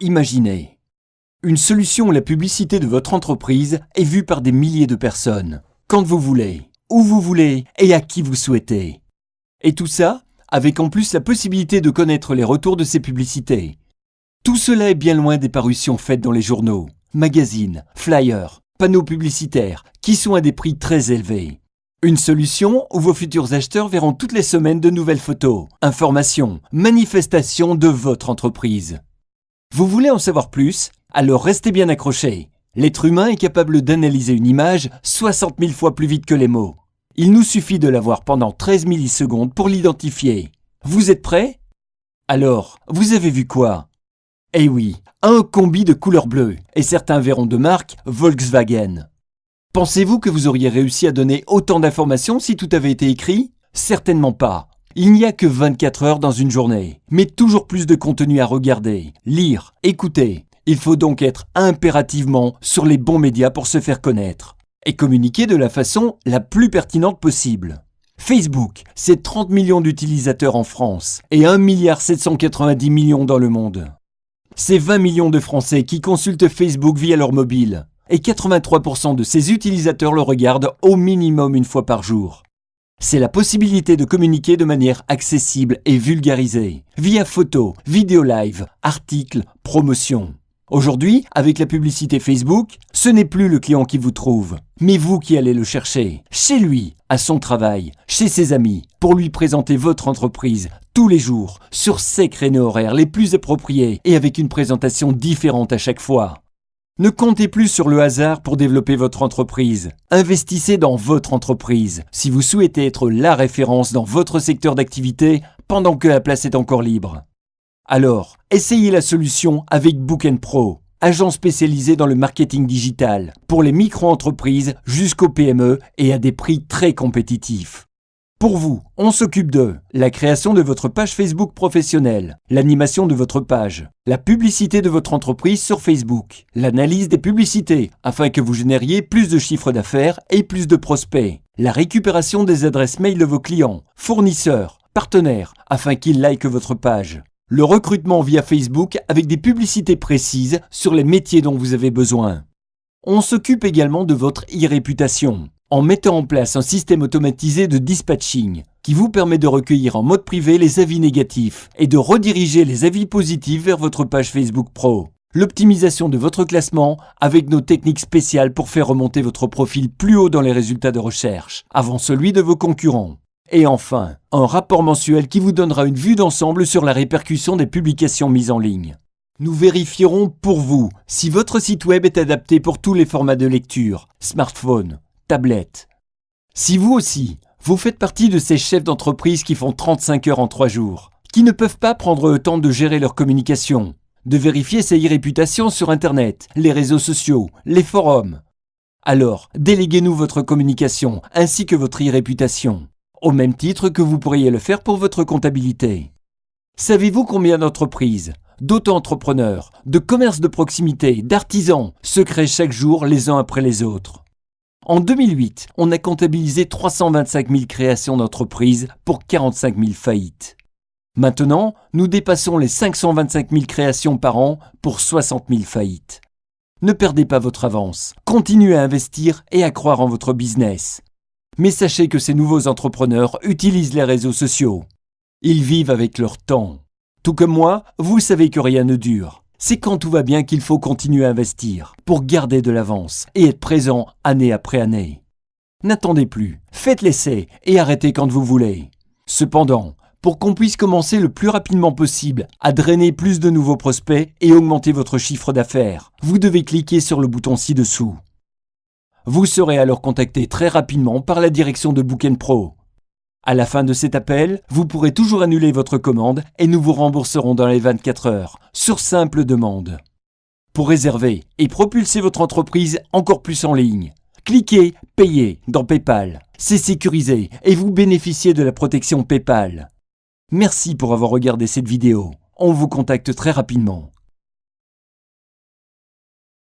Imaginez une solution où la publicité de votre entreprise est vue par des milliers de personnes, quand vous voulez, où vous voulez et à qui vous souhaitez. Et tout ça, avec en plus la possibilité de connaître les retours de ces publicités. Tout cela est bien loin des parutions faites dans les journaux, magazines, flyers, panneaux publicitaires, qui sont à des prix très élevés. Une solution où vos futurs acheteurs verront toutes les semaines de nouvelles photos, informations, manifestations de votre entreprise. Vous voulez en savoir plus? Alors restez bien accrochés. L'être humain est capable d'analyser une image 60 000 fois plus vite que les mots. Il nous suffit de la voir pendant 13 millisecondes pour l'identifier. Vous êtes prêts? Alors, vous avez vu quoi? Eh oui, un combi de couleur bleue, et certains verront de marque Volkswagen. Pensez-vous que vous auriez réussi à donner autant d'informations si tout avait été écrit? Certainement pas. Il n'y a que 24 heures dans une journée, mais toujours plus de contenu à regarder, lire, écouter. Il faut donc être impérativement sur les bons médias pour se faire connaître et communiquer de la façon la plus pertinente possible. Facebook, c'est 30 millions d'utilisateurs en France et 1,790 milliard dans le monde. C'est 20 millions de Français qui consultent Facebook via leur mobile et 83% de ces utilisateurs le regardent au minimum une fois par jour. C'est la possibilité de communiquer de manière accessible et vulgarisée, via photos, vidéos live, articles, promotions. Aujourd'hui, avec la publicité Facebook, ce n'est plus le client qui vous trouve, mais vous qui allez le chercher, chez lui, à son travail, chez ses amis, pour lui présenter votre entreprise, tous les jours, sur ses créneaux horaires les plus appropriés et avec une présentation différente à chaque fois. Ne comptez plus sur le hasard pour développer votre entreprise. Investissez dans votre entreprise si vous souhaitez être la référence dans votre secteur d'activité pendant que la place est encore libre. Alors, essayez la solution avec Book & Pro, agence spécialisée dans le marketing digital pour les micro-entreprises jusqu'aux PME et à des prix très compétitifs. Pour vous, on s'occupe de la création de votre page Facebook professionnelle, l'animation de votre page, la publicité de votre entreprise sur Facebook, l'analyse des publicités afin que vous génériez plus de chiffre d'affaires et plus de prospects, la récupération des adresses mail de vos clients, fournisseurs, partenaires afin qu'ils likent votre page, le recrutement via Facebook avec des publicités précises sur les métiers dont vous avez besoin. On s'occupe également de votre e-réputation, en mettant en place un système automatisé de dispatching qui vous permet de recueillir en mode privé les avis négatifs et de rediriger les avis positifs vers votre page Facebook Pro. L'optimisation de votre classement avec nos techniques spéciales pour faire remonter votre profil plus haut dans les résultats de recherche, avant celui de vos concurrents. Et enfin, un rapport mensuel qui vous donnera une vue d'ensemble sur la répercussion des publications mises en ligne. Nous vérifierons pour vous si votre site web est adapté pour tous les formats de lecture, smartphone, tablette. Si vous aussi, vous faites partie de ces chefs d'entreprise qui font 35 heures en 3 jours, qui ne peuvent pas prendre le temps de gérer leur communication, de vérifier sa e-réputation sur Internet, les réseaux sociaux, les forums. Alors, déléguez-nous votre communication ainsi que votre e-réputation, au même titre que vous pourriez le faire pour votre comptabilité. Savez-vous combien d'entreprises, d'auto-entrepreneurs, de commerces de proximité, d'artisans se créent chaque jour les uns après les autres? En 2008, on a comptabilisé 325 000 créations d'entreprises pour 45 000 faillites. Maintenant, nous dépassons les 525 000 créations par an pour 60 000 faillites. Ne perdez pas votre avance, continuez à investir et à croire en votre business. Mais sachez que ces nouveaux entrepreneurs utilisent les réseaux sociaux. Ils vivent avec leur temps. Tout comme moi, vous savez que rien ne dure. C'est quand tout va bien qu'il faut continuer à investir pour garder de l'avance et être présent année après année. N'attendez plus, faites l'essai et arrêtez quand vous voulez. Cependant, pour qu'on puisse commencer le plus rapidement possible à drainer plus de nouveaux prospects et augmenter votre chiffre d'affaires, vous devez cliquer sur le bouton ci-dessous. Vous serez alors contacté très rapidement par la direction de Book & Pro. À la fin de cet appel, vous pourrez toujours annuler votre commande et nous vous rembourserons dans les 24 heures, sur simple demande. Pour réserver et propulser votre entreprise encore plus en ligne, cliquez « Payer » dans PayPal. C'est sécurisé et vous bénéficiez de la protection PayPal. Merci pour avoir regardé cette vidéo. On vous contacte très rapidement.